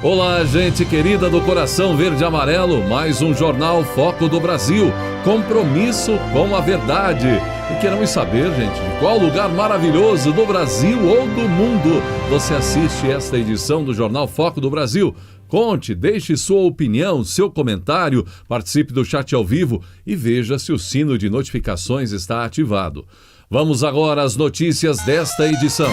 Olá, gente querida do coração verde e amarelo, mais um Jornal Foco do Brasil, compromisso com a verdade. E queremos saber, gente, de qual lugar maravilhoso do Brasil ou do mundo você assiste esta edição do Jornal Foco do Brasil. Conte, deixe sua opinião, seu comentário, participe do chat ao vivo e veja se o sino de notificações está ativado. Vamos agora às notícias desta edição.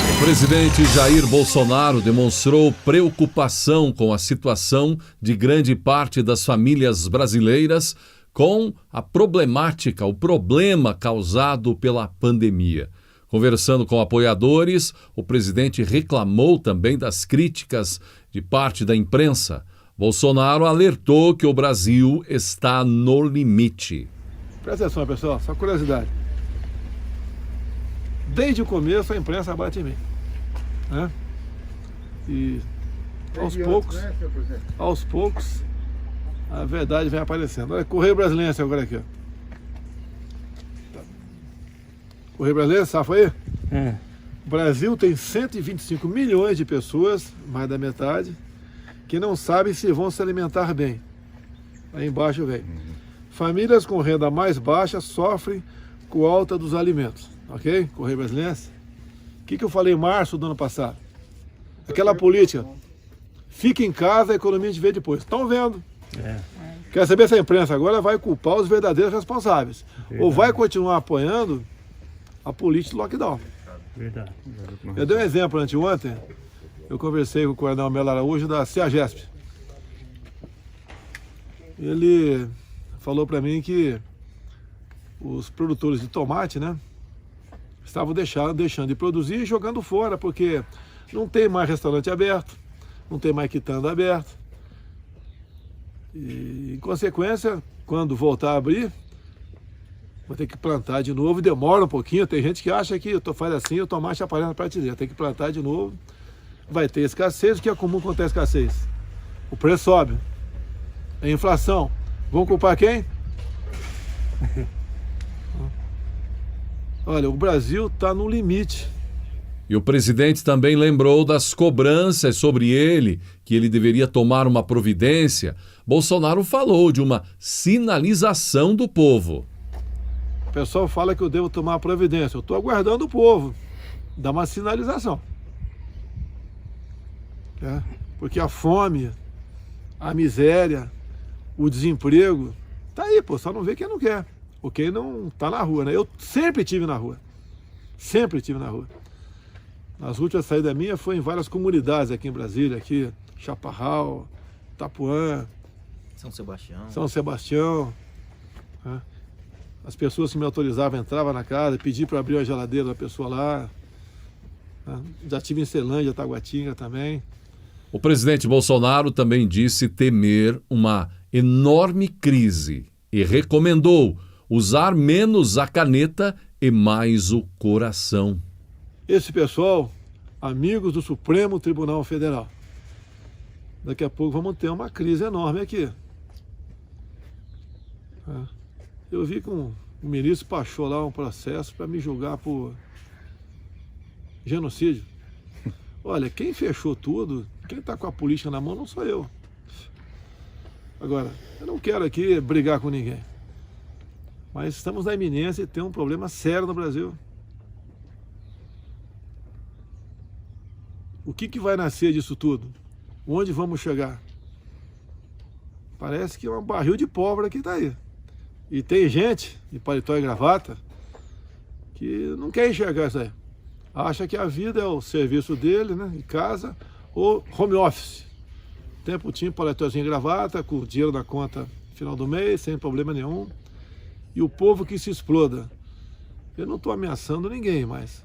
O presidente Jair Bolsonaro demonstrou preocupação com a situação de grande parte das famílias brasileiras com a problemática, o problema causado pela pandemia. Conversando com apoiadores, o presidente reclamou também das críticas de parte da imprensa. Bolsonaro alertou que o Brasil está no limite. Presta atenção, pessoal, só curiosidade. Desde o começo a imprensa bate em mim, né? E aos poucos a verdade vem aparecendo. Olha, Correio Brasiliense agora aqui, ó. Correio Brasiliense, safa aí? O Brasil tem 125 milhões de pessoas, mais da metade, que não sabem se vão se alimentar bem. Aí embaixo vem. Famílias com renda mais baixa sofrem com a alta dos alimentos. Ok? Correio Brasiliense. O que eu falei em março do ano passado? Aquela política. Fica em casa, a economia a gente vê depois. Estão vendo? Quer saber se a imprensa agora vai culpar os verdadeiros responsáveis? Ou vai continuar apoiando a política do lockdown? Verdade. Eu dei um exemplo anteontem. Eu conversei com o coronel Melo Araújo da CEAGESP. Ele falou para mim que os produtores de tomate, né, estavam deixando de produzir e jogando fora, porque não tem mais restaurante aberto, não tem mais quitanda aberto. E, em consequência, quando voltar a abrir, vou ter que plantar de novo, demora um pouquinho. Tem gente que acha que faz assim, o tomate aparece na prateleira. Tem que plantar de novo, vai ter escassez. O que é comum quando tem escassez? O preço sobe. A inflação. Vão culpar quem? Olha, o Brasil está no limite. E o presidente também lembrou das cobranças sobre ele, que ele deveria tomar uma providência. Bolsonaro falou de uma sinalização do povo. O pessoal fala que eu devo tomar providência. Eu estou aguardando o povo dar uma sinalização. Porque a fome, a miséria, o desemprego, tá aí, pô, só não vê quem não quer. Ou quem não tá na rua, né? Eu sempre estive na rua. Sempre estive na rua. As últimas saídas minhas foi em várias comunidades aqui em Brasília, aqui, Chaparral, Itapuã, São Sebastião. Né? As pessoas que me autorizavam entravam na casa, pedi para abrir a geladeira da pessoa lá. Né? Já estive em Celândia, Taguatinga também. O presidente Bolsonaro também disse temer uma enorme crise e recomendou usar menos a caneta e mais o coração. Esse pessoal, amigos do Supremo Tribunal Federal, daqui a pouco vamos ter uma crise enorme aqui. Eu vi que o ministro baixou lá um processo para me julgar por genocídio. Olha, quem fechou tudo, quem está com a política na mão não sou eu. Agora, eu não quero aqui brigar com ninguém. Mas estamos na iminência de ter um problema sério no Brasil. O que vai nascer disso tudo? Onde vamos chegar? Parece que é um barril de pólvora que está aí. E tem gente, de paletó e gravata, que não quer enxergar isso aí. Acha que a vida é o serviço dele, né, em casa, ou home office. Tempo tinha paletózinho e gravata, com o dinheiro na conta no final do mês, sem problema nenhum. E o povo que se exploda. Eu não estou ameaçando ninguém, mas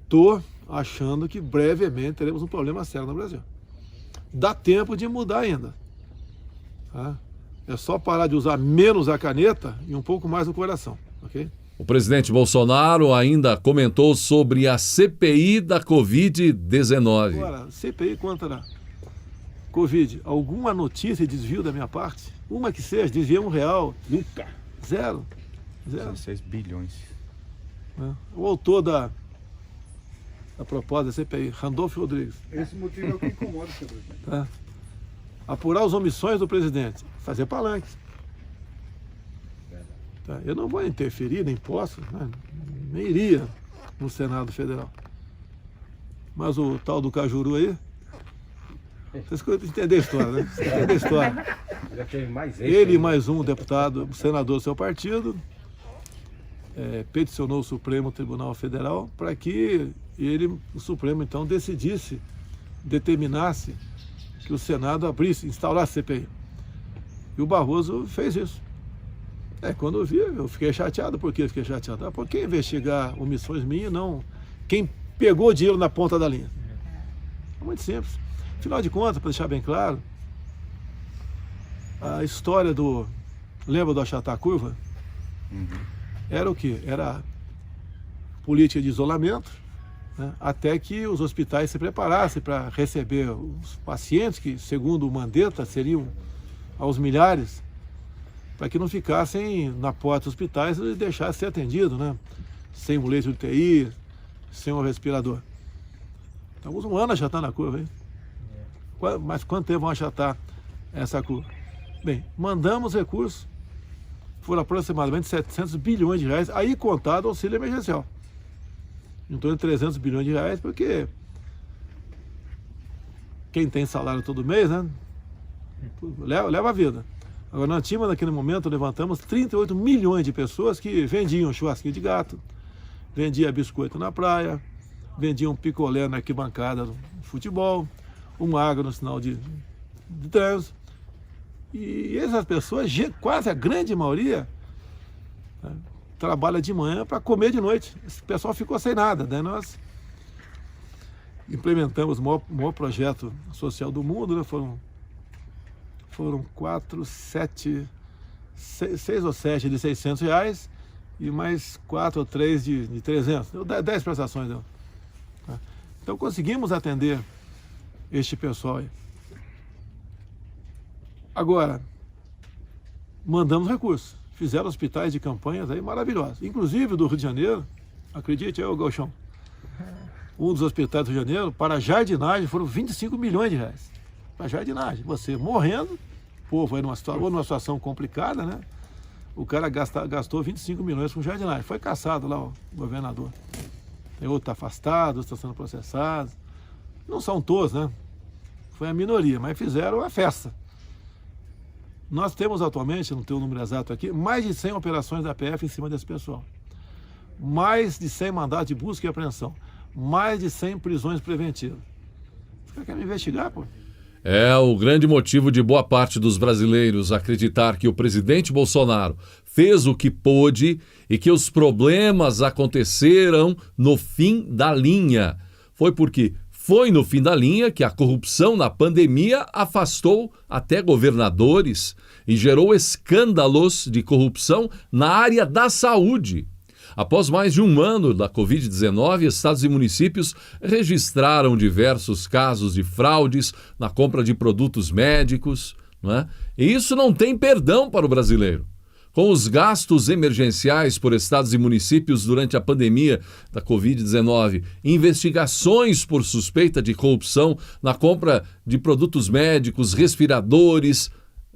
estou achando que brevemente teremos um problema sério no Brasil. Dá tempo de mudar ainda. Tá? É só parar de usar menos a caneta e um pouco mais o coração, ok? O presidente Bolsonaro ainda comentou sobre a CPI da Covid-19. Agora, CPI contra Covid, alguma notícia de desvio da minha parte? Uma que seja, desviei R$1. Nunca. Zero. 16 bilhões. O autor a proposta da CPI, Randolfo Rodrigues. Esse motivo é o que incomoda, senhor presidente. Tá? Apurar as omissões do presidente, fazer palanque. Tá? Eu não vou interferir, nem posso, né? Nem iria no Senado Federal. Mas o tal do Cajuru aí, vocês entendem a história, né? Vocês entendem a história. Já teve mais Ele e mais um deputado, senador do seu partido, peticionou o Supremo Tribunal Federal para que o Supremo então determinasse que o Senado abrisse, instaurasse CPI. E o Barroso fez isso. Quando eu vi, eu fiquei chateado. Por que eu fiquei chateado? Por que investigar omissões minhas, não quem pegou o dinheiro na ponta da linha? É muito simples. Afinal de contas, para deixar bem claro, a história lembra do achatar a curva? Era o quê? Era política de isolamento, né? Até que os hospitais se preparassem para receber os pacientes, que segundo o Mandetta seriam aos milhares, para que não ficassem na porta dos hospitais e deixassem ser atendidos, né? Sem um leito de UTI, sem um respirador. Estamos um ano achatando a curva, hein? Mas quanto tempo vão achatar essa curva? Bem, mandamos recursos, foram aproximadamente 700 bilhões de reais, aí contado o auxílio emergencial. Em torno de 300 bilhões de reais, porque quem tem salário todo mês, né? Leva a vida. Agora, nós tínhamos naquele momento, levantamos 38 milhões de pessoas que vendiam churrasquinho de gato, vendiam biscoito na praia, vendiam picolé na arquibancada do futebol, uma água no sinal de trânsito. E essas pessoas, quase a grande maioria, né, trabalha de manhã para comer de noite. Esse pessoal ficou sem nada. Daí nós implementamos o maior projeto social do mundo, né? Foram 6 ou 7 de R$600 e mais 4 ou 3 de 300. Deu 10 prestações. Deu. Então conseguimos atender este pessoal aí. Agora, mandamos recursos. Fizeram hospitais de campanhas aí maravilhosos. Inclusive do Rio de Janeiro, acredite, o Galchão. Um dos hospitais do Rio de Janeiro, para jardinagem, foram 25 milhões de reais. Para jardinagem. Você morrendo, o povo aí numa situação complicada, né? O cara gastou 25 milhões com jardinagem. Foi caçado lá o governador. Tem outro está afastado, outro está sendo processado. Não são todos, né? Foi a minoria, mas fizeram a festa. Nós temos atualmente, não tenho o número exato aqui, mais de 100 operações da PF em cima desse pessoal. Mais de 100 mandatos de busca e apreensão. Mais de 100 prisões preventivas. Você quer me investigar, pô? É o grande motivo de boa parte dos brasileiros acreditar que o presidente Bolsonaro fez o que pôde e que os problemas aconteceram no fim da linha. Foi porque foi no fim da linha que a corrupção na pandemia afastou até governadores e gerou escândalos de corrupção na área da saúde. Após mais de um ano da Covid-19, estados e municípios registraram diversos casos de fraudes na compra de produtos médicos, né? E isso não tem perdão para o brasileiro. Com os gastos emergenciais por estados e municípios durante a pandemia da Covid-19, investigações por suspeita de corrupção na compra de produtos médicos, respiradores,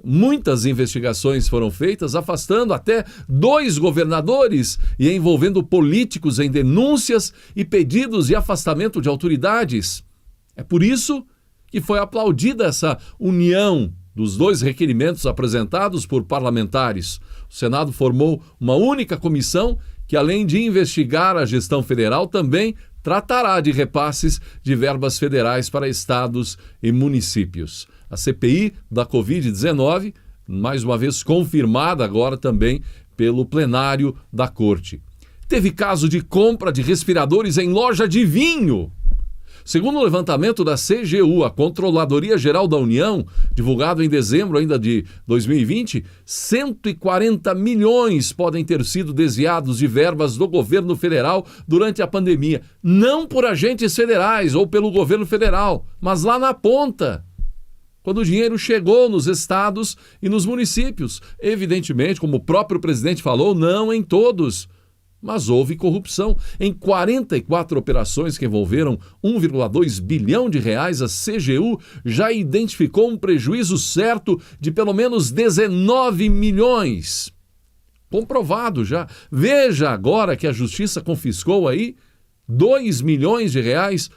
muitas investigações foram feitas, afastando até 2 governadores e envolvendo políticos em denúncias e pedidos de afastamento de autoridades. É por isso que foi aplaudida essa união dos 2 requerimentos apresentados por parlamentares. O Senado formou uma única comissão que, além de investigar a gestão federal, também tratará de repasses de verbas federais para estados e municípios. A CPI da Covid-19, mais uma vez confirmada agora também pelo plenário da Corte. Teve caso de compra de respiradores em loja de vinho. Segundo o levantamento da CGU, a Controladoria Geral da União, divulgado em dezembro ainda de 2020, 140 milhões podem ter sido desviados de verbas do governo federal durante a pandemia. Não por agentes federais ou pelo governo federal, mas lá na ponta, quando o dinheiro chegou nos estados e nos municípios. Evidentemente, como o próprio presidente falou, não em todos. Mas houve corrupção. Em 44 operações que envolveram 1,2 bilhão de reais, a CGU já identificou um prejuízo certo de pelo menos 19 milhões. Comprovado já. Veja agora que a Justiça confiscou aí 2 milhões de reais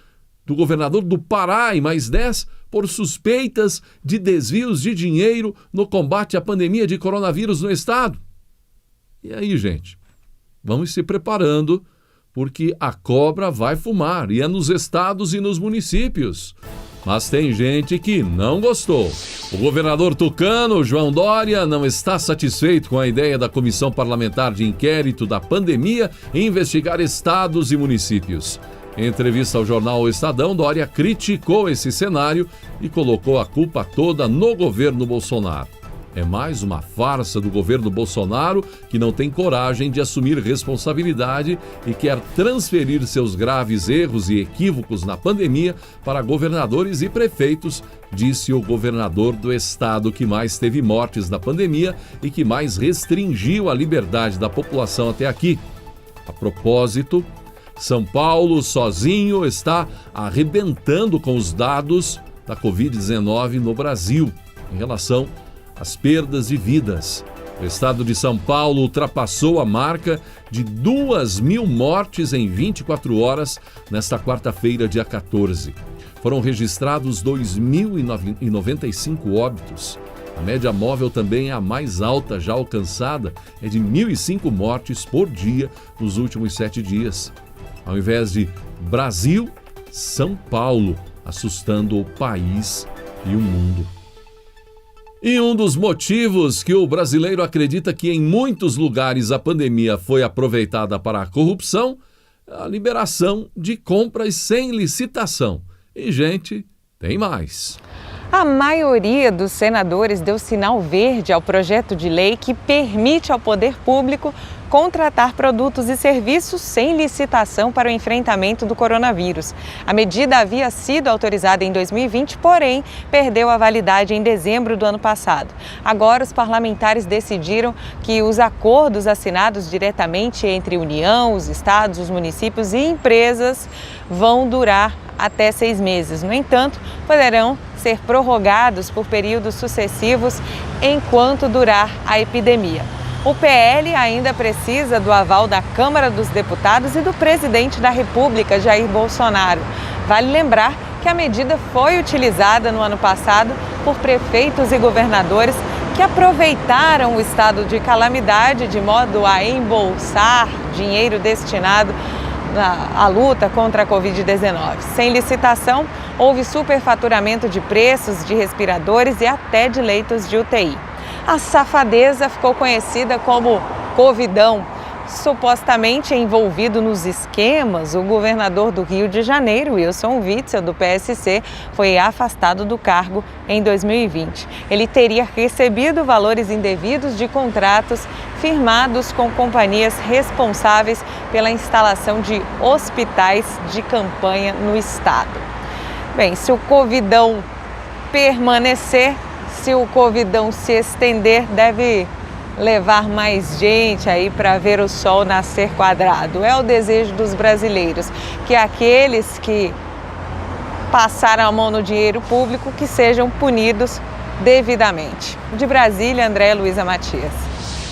do governador do Pará e mais 10 por suspeitas de desvios de dinheiro no combate à pandemia de coronavírus no estado. E aí, gente? Vamos se preparando, porque a cobra vai fumar, e é nos estados e nos municípios. Mas tem gente que não gostou. O governador tucano, João Dória, não está satisfeito com a ideia da Comissão Parlamentar de Inquérito da Pandemia em investigar estados e municípios. Em entrevista ao jornal O Estadão, Dória criticou esse cenário e colocou a culpa toda no governo Bolsonaro. É mais uma farsa do governo Bolsonaro, que não tem coragem de assumir responsabilidade e quer transferir seus graves erros e equívocos na pandemia para governadores e prefeitos, disse o governador do estado que mais teve mortes na pandemia e que mais restringiu a liberdade da população até aqui. A propósito, São Paulo sozinho está arrebentando com os dados da Covid-19 no Brasil em relação às perdas de vidas. O estado de São Paulo ultrapassou a marca de 2.000 mortes em 24 horas nesta quarta-feira, dia 14. Foram registrados 2.095 óbitos. A média móvel também é a mais alta já alcançada, é de 1.005 mortes por dia nos últimos 7 dias. Ao invés de Brasil, São Paulo, assustando o país e o mundo. E um dos motivos que o brasileiro acredita que em muitos lugares a pandemia foi aproveitada para a corrupção é a liberação de compras sem licitação. E, gente, tem mais. A maioria dos senadores deu sinal verde ao projeto de lei que permite ao poder público contratar produtos e serviços sem licitação para o enfrentamento do coronavírus. A medida havia sido autorizada em 2020, porém perdeu a validade em dezembro do ano passado. Agora, os parlamentares decidiram que os acordos assinados diretamente entre União, os estados, os municípios e empresas vão durar até 6 meses. No entanto, poderão ser prorrogados por períodos sucessivos enquanto durar a epidemia. O PL ainda precisa do aval da Câmara dos Deputados e do presidente da República, Jair Bolsonaro. Vale lembrar que a medida foi utilizada no ano passado por prefeitos e governadores que aproveitaram o estado de calamidade de modo a embolsar dinheiro destinado à luta contra a Covid-19. Sem licitação, houve superfaturamento de preços de respiradores e até de leitos de UTI. A safadeza ficou conhecida como Covidão. Supostamente envolvido nos esquemas, o governador do Rio de Janeiro, Wilson Witzel, do PSC, foi afastado do cargo em 2020. Ele teria recebido valores indevidos de contratos firmados com companhias responsáveis pela instalação de hospitais de campanha no estado. Bem, se o Covidão permanecer, se o Covidão se estender, deve levar mais gente aí para ver o sol nascer quadrado. É o desejo dos brasileiros, que aqueles que passaram a mão no dinheiro público que sejam punidos devidamente. De Brasília, André Luiza Matias.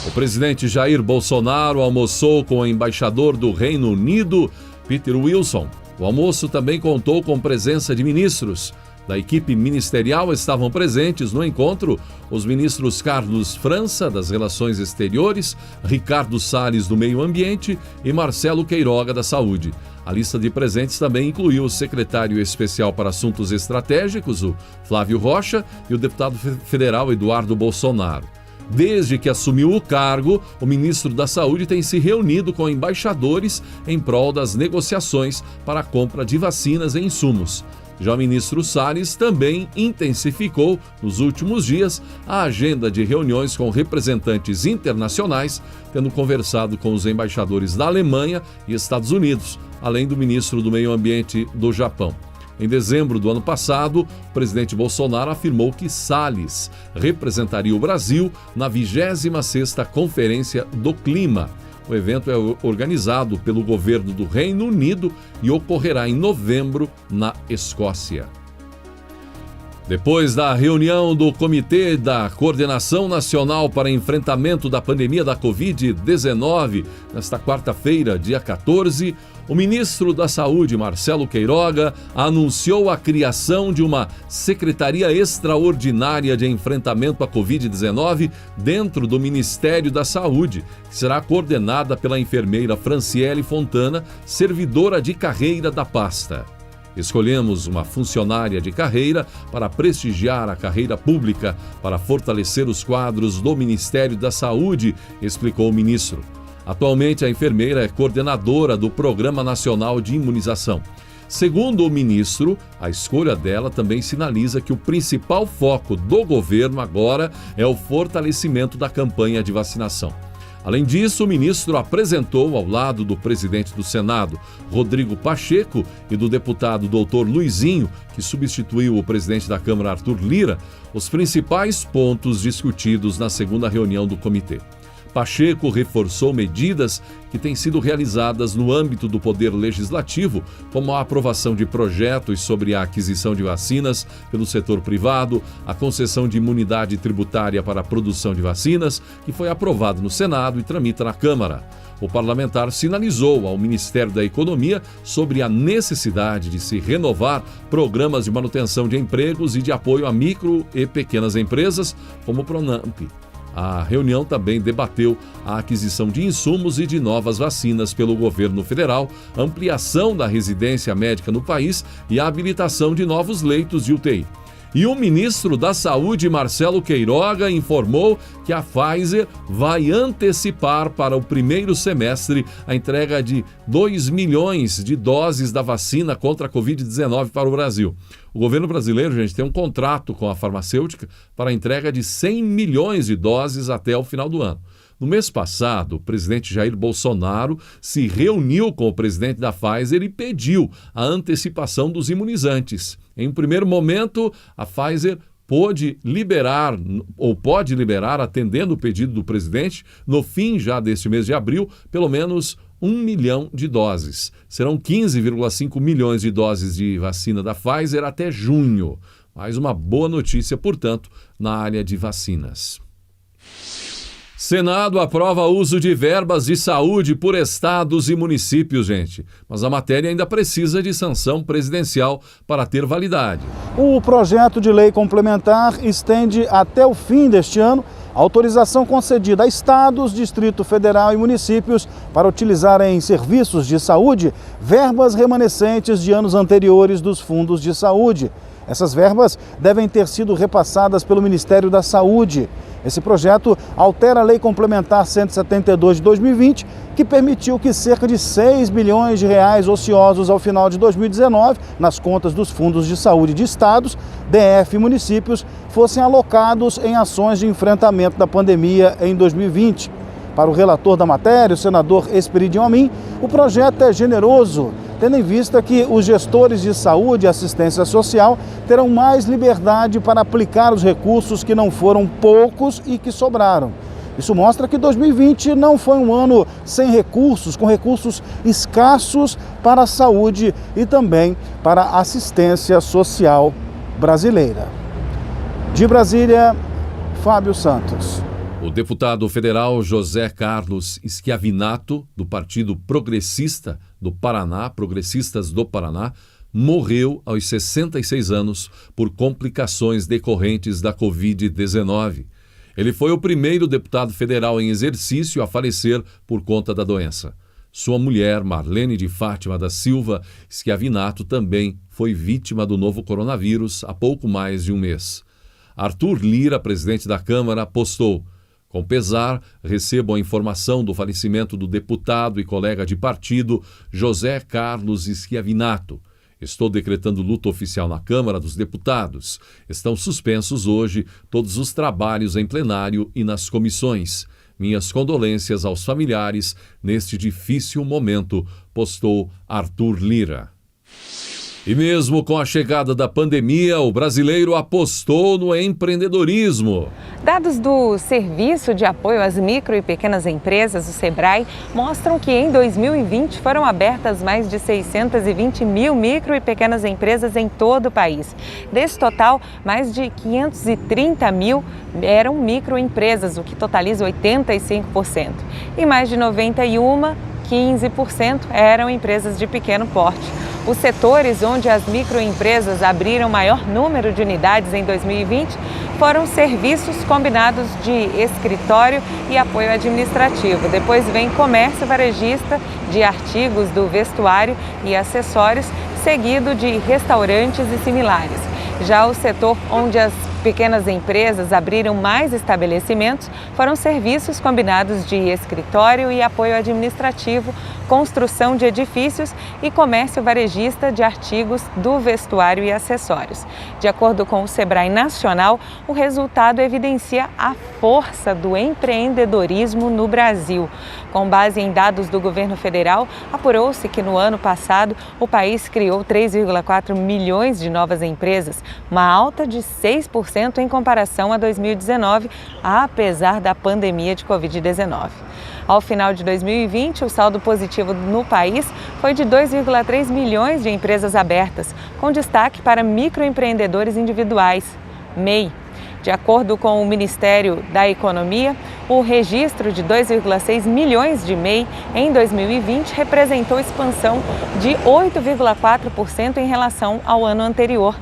O presidente Jair Bolsonaro almoçou com o embaixador do Reino Unido, Peter Wilson. O almoço também contou com presença de ministros. Da equipe ministerial estavam presentes no encontro os ministros Carlos França, das Relações Exteriores, Ricardo Salles, do Meio Ambiente e Marcelo Queiroga, da Saúde. A lista de presentes também incluiu o secretário especial para Assuntos Estratégicos, o Flávio Rocha, e o deputado federal Eduardo Bolsonaro. Desde que assumiu o cargo, o ministro da Saúde tem se reunido com embaixadores em prol das negociações para a compra de vacinas e insumos. Já o ministro Salles também intensificou, nos últimos dias, a agenda de reuniões com representantes internacionais, tendo conversado com os embaixadores da Alemanha e Estados Unidos, além do ministro do Meio Ambiente do Japão. Em dezembro do ano passado, o presidente Bolsonaro afirmou que Salles representaria o Brasil na 26ª Conferência do Clima. O evento é organizado pelo governo do Reino Unido e ocorrerá em novembro na Escócia. Depois da reunião do Comitê da Coordenação Nacional para Enfrentamento da Pandemia da Covid-19, nesta quarta-feira, dia 14, o ministro da Saúde, Marcelo Queiroga, anunciou a criação de uma Secretaria Extraordinária de Enfrentamento à Covid-19 dentro do Ministério da Saúde, que será coordenada pela enfermeira Franciele Fontana, servidora de carreira da pasta. Escolhemos uma funcionária de carreira para prestigiar a carreira pública, para fortalecer os quadros do Ministério da Saúde, explicou o ministro. Atualmente, a enfermeira é coordenadora do Programa Nacional de Imunização. Segundo o ministro, a escolha dela também sinaliza que o principal foco do governo agora é o fortalecimento da campanha de vacinação. Além disso, o ministro apresentou, ao lado do presidente do Senado, Rodrigo Pacheco, e do deputado Dr. Luizinho, que substituiu o presidente da Câmara, Arthur Lira, os principais pontos discutidos na segunda reunião do comitê. Pacheco reforçou medidas que têm sido realizadas no âmbito do Poder Legislativo, como a aprovação de projetos sobre a aquisição de vacinas pelo setor privado, a concessão de imunidade tributária para a produção de vacinas, que foi aprovado no Senado e tramita na Câmara. O parlamentar sinalizou ao Ministério da Economia sobre a necessidade de se renovar programas de manutenção de empregos e de apoio a micro e pequenas empresas, como o Pronamp. A reunião também debateu a aquisição de insumos e de novas vacinas pelo governo federal, ampliação da residência médica no país e a habilitação de novos leitos de UTI. E o ministro da Saúde, Marcelo Queiroga, informou que a Pfizer vai antecipar para o primeiro semestre a entrega de 2 milhões de doses da vacina contra a Covid-19 para o Brasil. O governo brasileiro, gente, tem um contrato com a farmacêutica para a entrega de 100 milhões de doses até o final do ano. No mês passado, o presidente Jair Bolsonaro se reuniu com o presidente da Pfizer e pediu a antecipação dos imunizantes. Em um primeiro momento, a Pfizer pode liberar, atendendo o pedido do presidente, no fim já deste mês de abril, pelo menos 1 milhão de doses. Serão 15,5 milhões de doses de vacina da Pfizer até junho. Mais uma boa notícia, portanto, na área de vacinas. Senado aprova uso de verbas de saúde por estados e municípios, gente. Mas a matéria ainda precisa de sanção presidencial para ter validade. O projeto de lei complementar estende até o fim deste ano a autorização concedida a estados, Distrito Federal e municípios para utilizar em serviços de saúde verbas remanescentes de anos anteriores dos fundos de saúde. Essas verbas devem ter sido repassadas pelo Ministério da Saúde. Esse projeto altera a Lei Complementar 172 de 2020, que permitiu que cerca de 6 bilhões de reais ociosos ao final de 2019, nas contas dos fundos de saúde de estados, DF e municípios, fossem alocados em ações de enfrentamento da pandemia em 2020. Para o relator da matéria, o senador Esperidião Amin, o projeto é generoso, tendo em vista que os gestores de saúde e assistência social terão mais liberdade para aplicar os recursos que não foram poucos e que sobraram. Isso mostra que 2020 não foi um ano sem recursos, com recursos escassos para a saúde e também para a assistência social brasileira. De Brasília, Fábio Santos. O deputado federal José Carlos Schiavinato, do Partido Progressista do Paraná, Progressistas do Paraná, morreu aos 66 anos por complicações decorrentes da Covid-19. Ele foi o primeiro deputado federal em exercício a falecer por conta da doença. Sua mulher, Marlene de Fátima da Silva Schiavinato, também foi vítima do novo coronavírus há pouco mais de um mês. Arthur Lira, presidente da Câmara, postou: "Com pesar, recebo a informação do falecimento do deputado e colega de partido José Carlos Schiavinato. Estou decretando luto oficial na Câmara dos Deputados. Estão suspensos hoje todos os trabalhos em plenário e nas comissões. Minhas condolências aos familiares neste difícil momento", postou Arthur Lira. E mesmo com a chegada da pandemia, o brasileiro apostou no empreendedorismo. Dados do Serviço de Apoio às Micro e Pequenas Empresas, o SEBRAE, mostram que em 2020 foram abertas mais de 620 mil micro e pequenas empresas em todo o país. Desse total, mais de 530 mil eram microempresas, o que totaliza 85%. E mais de 15% eram empresas de pequeno porte. Os setores onde as microempresas abriram maior número de unidades em 2020 foram serviços combinados de escritório e apoio administrativo. Depois vem comércio varejista de artigos do vestuário e acessórios, seguido de restaurantes e similares. Já o setor onde as pequenas empresas abriram mais estabelecimentos foram serviços combinados de escritório e apoio administrativo, construção de edifícios e comércio varejista de artigos do vestuário e acessórios. De acordo com o SEBRAE Nacional, o resultado evidencia a força do empreendedorismo no Brasil. Com base em dados do governo federal, apurou-se que no ano passado o país criou 3,4 milhões de novas empresas, uma alta de 6% em comparação a 2019, apesar da pandemia de Covid-19. Ao final de 2020, o saldo positivo no país foi de 2,3 milhões de empresas abertas, com destaque para microempreendedores individuais, MEI. De acordo com o Ministério da Economia, o registro de 2,6 milhões de MEI em 2020 representou expansão de 8,4% em relação ao ano anterior,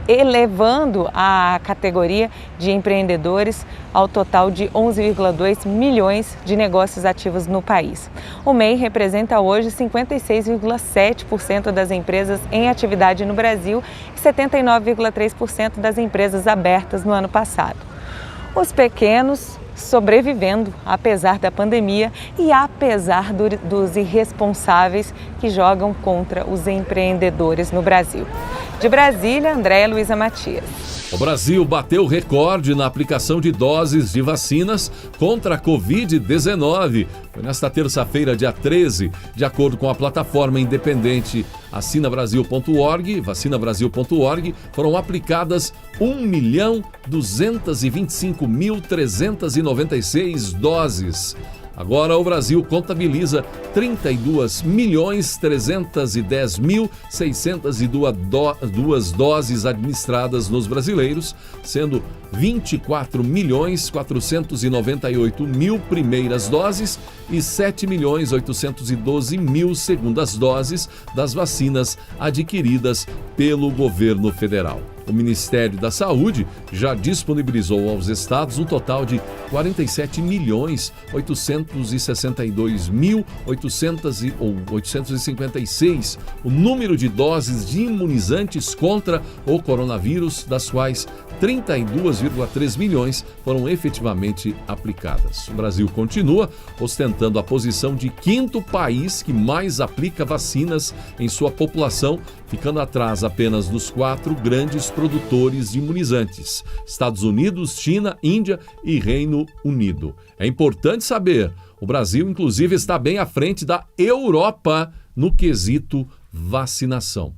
elevando a categoria de empreendedores ao total de 11,2 milhões de negócios ativos no país. O MEI representa hoje 56,7% das empresas em atividade no Brasil e 79,3% das empresas abertas no ano passado. Os pequenos sobrevivendo apesar da pandemia e apesar dos irresponsáveis que jogam contra os empreendedores no Brasil. De Brasília, Andréia Luiza Matias. O Brasil bateu recorde na aplicação de doses de vacinas contra a Covid-19. Foi nesta terça-feira, dia 13, de acordo com a plataforma independente vacinabrasil.org, foram aplicadas 1.225.396 doses. Agora o Brasil contabiliza 32.310.602 doses administradas nos brasileiros, sendo 24.498.000 primeiras doses e 7.812.000 segundas doses das vacinas adquiridas pelo governo federal. O Ministério da Saúde já disponibilizou aos estados um total de 47.862.856 o número de doses de imunizantes contra o coronavírus, das quais 32,3 milhões foram efetivamente aplicadas. O Brasil continua ostentando a posição de quinto país que mais aplica vacinas em sua população, ficando atrás apenas dos 4 grandes produtores de imunizantes: Estados Unidos, China, Índia e Reino Unido. É importante saber, o Brasil inclusive está bem à frente da Europa no quesito vacinação.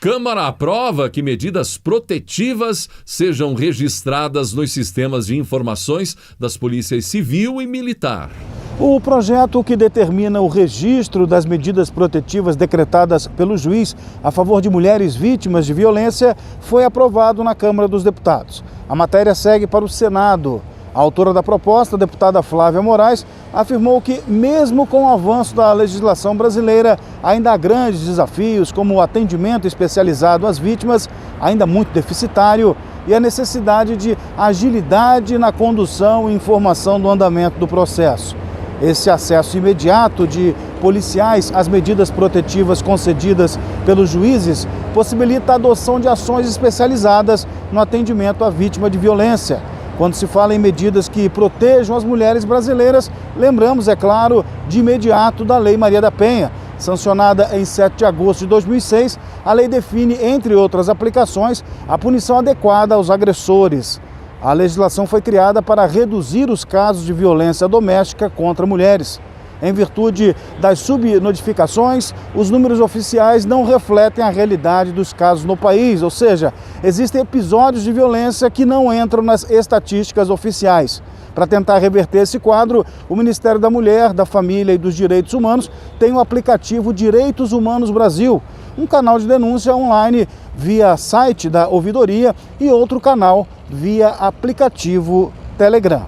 Câmara aprova que medidas protetivas sejam registradas nos sistemas de informações das polícias civil e militar. O projeto que determina o registro das medidas protetivas decretadas pelo juiz a favor de mulheres vítimas de violência foi aprovado na Câmara dos Deputados. A matéria segue para o Senado. A autora da proposta, a deputada Flávia Moraes, afirmou que, mesmo com o avanço da legislação brasileira, ainda há grandes desafios, como o atendimento especializado às vítimas, ainda muito deficitário, e a necessidade de agilidade na condução e informação do andamento do processo. Esse acesso imediato de policiais às medidas protetivas concedidas pelos juízes possibilita a adoção de ações especializadas no atendimento à vítima de violência. Quando se fala em medidas que protejam as mulheres brasileiras, lembramos, é claro, de imediato da Lei Maria da Penha. Sancionada em 7 de agosto de 2006, a lei define, entre outras aplicações, a punição adequada aos agressores. A legislação foi criada para reduzir os casos de violência doméstica contra mulheres. Em virtude das subnotificações, os números oficiais não refletem a realidade dos casos no país, ou seja, existem episódios de violência que não entram nas estatísticas oficiais. Para tentar reverter esse quadro, o Ministério da Mulher, da Família e dos Direitos Humanos tem o aplicativo Direitos Humanos Brasil, um canal de denúncia online via site da ouvidoria e outro canal via aplicativo Telegram.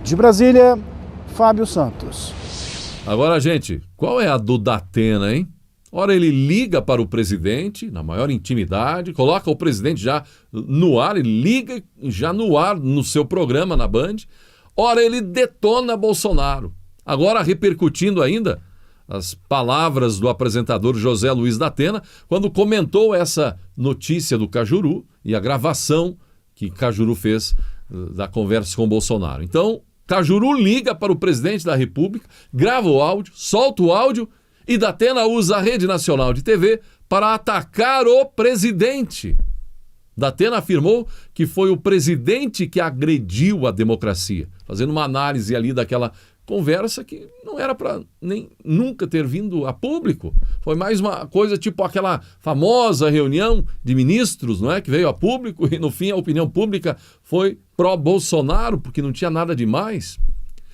De Brasília, Fábio Santos. Agora, gente, qual é a do Datena, hein? Ora, ele liga para o presidente, na maior intimidade, coloca o presidente já no ar, ele liga já no ar no seu programa na Band. Ora, ele detona Bolsonaro. Agora, repercutindo ainda as palavras do apresentador José Luiz Datena, quando comentou essa notícia do Cajuru e a gravação que Cajuru fez da conversa com Bolsonaro. Então, Cajuru liga para o presidente da República, grava o áudio, solta o áudio e Datena usa a Rede Nacional de TV para atacar o presidente. Datena afirmou que foi o presidente que agrediu a democracia, fazendo uma análise ali daquela conversa que não era para nem nunca ter vindo a público. Foi mais uma coisa tipo aquela famosa reunião de ministros, não é, que veio a público e no fim a opinião pública foi pró-Bolsonaro, porque não tinha nada demais.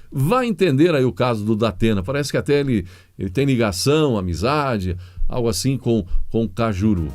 Vai entender aí o caso do Datena. Parece que até ele tem ligação, amizade, algo assim com Cajuru.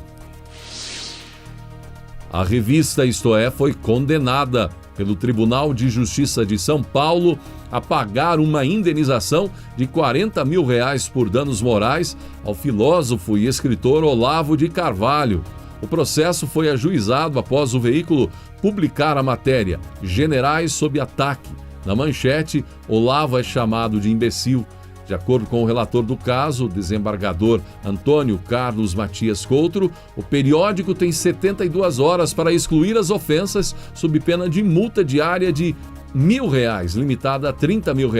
A revista Isto É foi condenada pelo Tribunal de Justiça de São Paulo a pagar uma indenização de R$40 mil por danos morais ao filósofo e escritor Olavo de Carvalho. O processo foi ajuizado após o veículo publicar a matéria Generais sob ataque. Na manchete, Olavo é chamado de imbecil. De acordo com o relator do caso, o desembargador Antônio Carlos Matias Coutro, o periódico tem 72 horas para excluir as ofensas sob pena de multa diária de R$1.000, limitada a R$30 mil.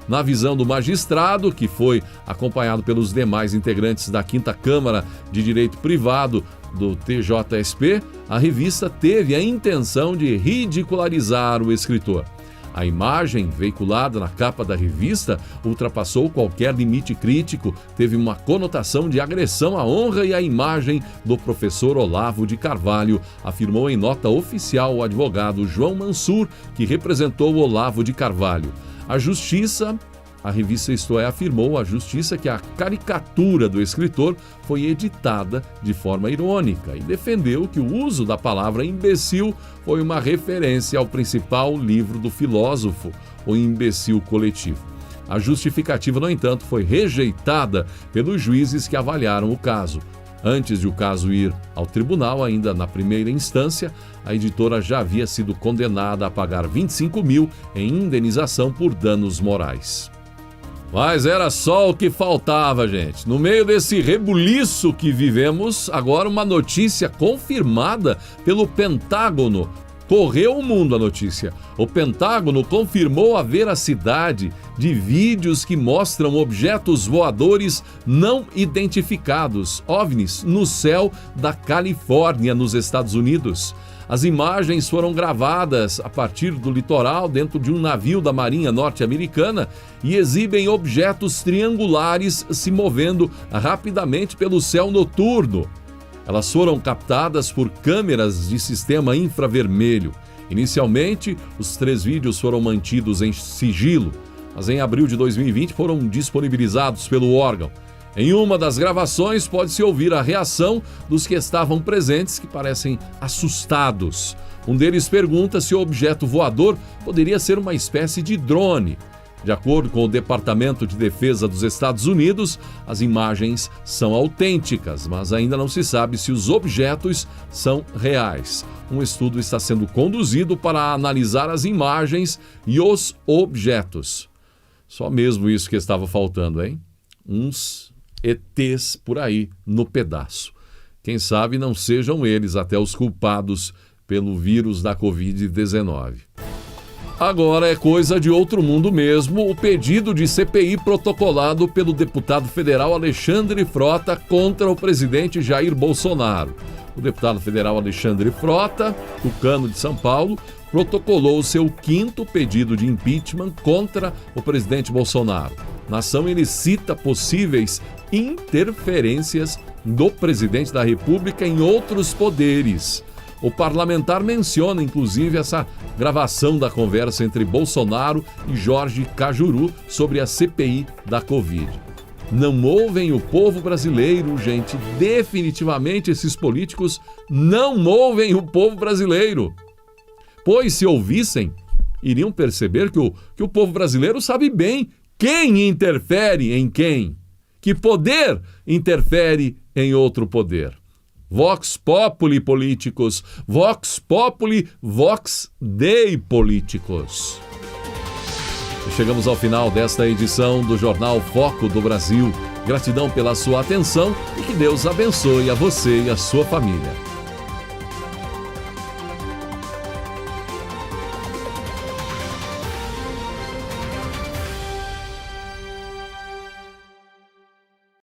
Na visão do magistrado, que foi acompanhado pelos demais integrantes da 5ª Câmara de Direito Privado do TJSP, a revista teve a intenção de ridicularizar o escritor. A imagem veiculada na capa da revista ultrapassou qualquer limite crítico, teve uma conotação de agressão à honra e à imagem do professor Olavo de Carvalho, afirmou em nota oficial o advogado João Mansur, que representou Olavo de Carvalho. A revista Isto É afirmou à Justiça que a caricatura do escritor foi editada de forma irônica e defendeu que o uso da palavra imbecil foi uma referência ao principal livro do filósofo, O Imbecil Coletivo. A justificativa, no entanto, foi rejeitada pelos juízes que avaliaram o caso. Antes de o caso ir ao tribunal, ainda na primeira instância, a editora já havia sido condenada a pagar R$25 mil em indenização por danos morais. Mas era só o que faltava, gente. No meio desse rebuliço que vivemos, agora uma notícia confirmada pelo Pentágono. Correu o mundo a notícia. O Pentágono confirmou a veracidade de vídeos que mostram objetos voadores não identificados, OVNIs, no céu da Califórnia, nos Estados Unidos. As imagens foram gravadas a partir do litoral dentro de um navio da Marinha Norte-Americana e exibem objetos triangulares se movendo rapidamente pelo céu noturno. Elas foram captadas por câmeras de sistema infravermelho. Inicialmente, os 3 vídeos foram mantidos em sigilo, mas em abril de 2020 foram disponibilizados pelo órgão. Em uma das gravações pode-se ouvir a reação dos que estavam presentes, que parecem assustados. Um deles pergunta se o objeto voador poderia ser uma espécie de drone. De acordo com o Departamento de Defesa dos Estados Unidos, as imagens são autênticas, mas ainda não se sabe se os objetos são reais. Um estudo está sendo conduzido para analisar as imagens e os objetos. Só mesmo isso que estava faltando, hein? Uns ETs por aí no pedaço. Quem sabe não sejam eles até os culpados pelo vírus da Covid-19. Agora é coisa de outro mundo mesmo, o pedido de CPI protocolado pelo deputado federal Alexandre Frota contra o presidente Jair Bolsonaro. O deputado federal Alexandre Frota, tucano de São Paulo, protocolou seu 5º pedido de impeachment contra o presidente Bolsonaro. Nação ele cita possíveis interferências do presidente da República em outros poderes. O parlamentar menciona, inclusive, essa gravação da conversa entre Bolsonaro e Jorge Cajuru sobre a CPI da Covid. Não ouvem o povo brasileiro, gente. Definitivamente esses políticos não ouvem o povo brasileiro. Pois se ouvissem, iriam perceber que o povo brasileiro sabe bem quem interfere em quem. Que poder interfere em outro poder. Vox populi políticos, vox populi, vox dei políticos. Chegamos ao final desta edição do Jornal Foco do Brasil. Gratidão pela sua atenção e que Deus abençoe a você e a sua família.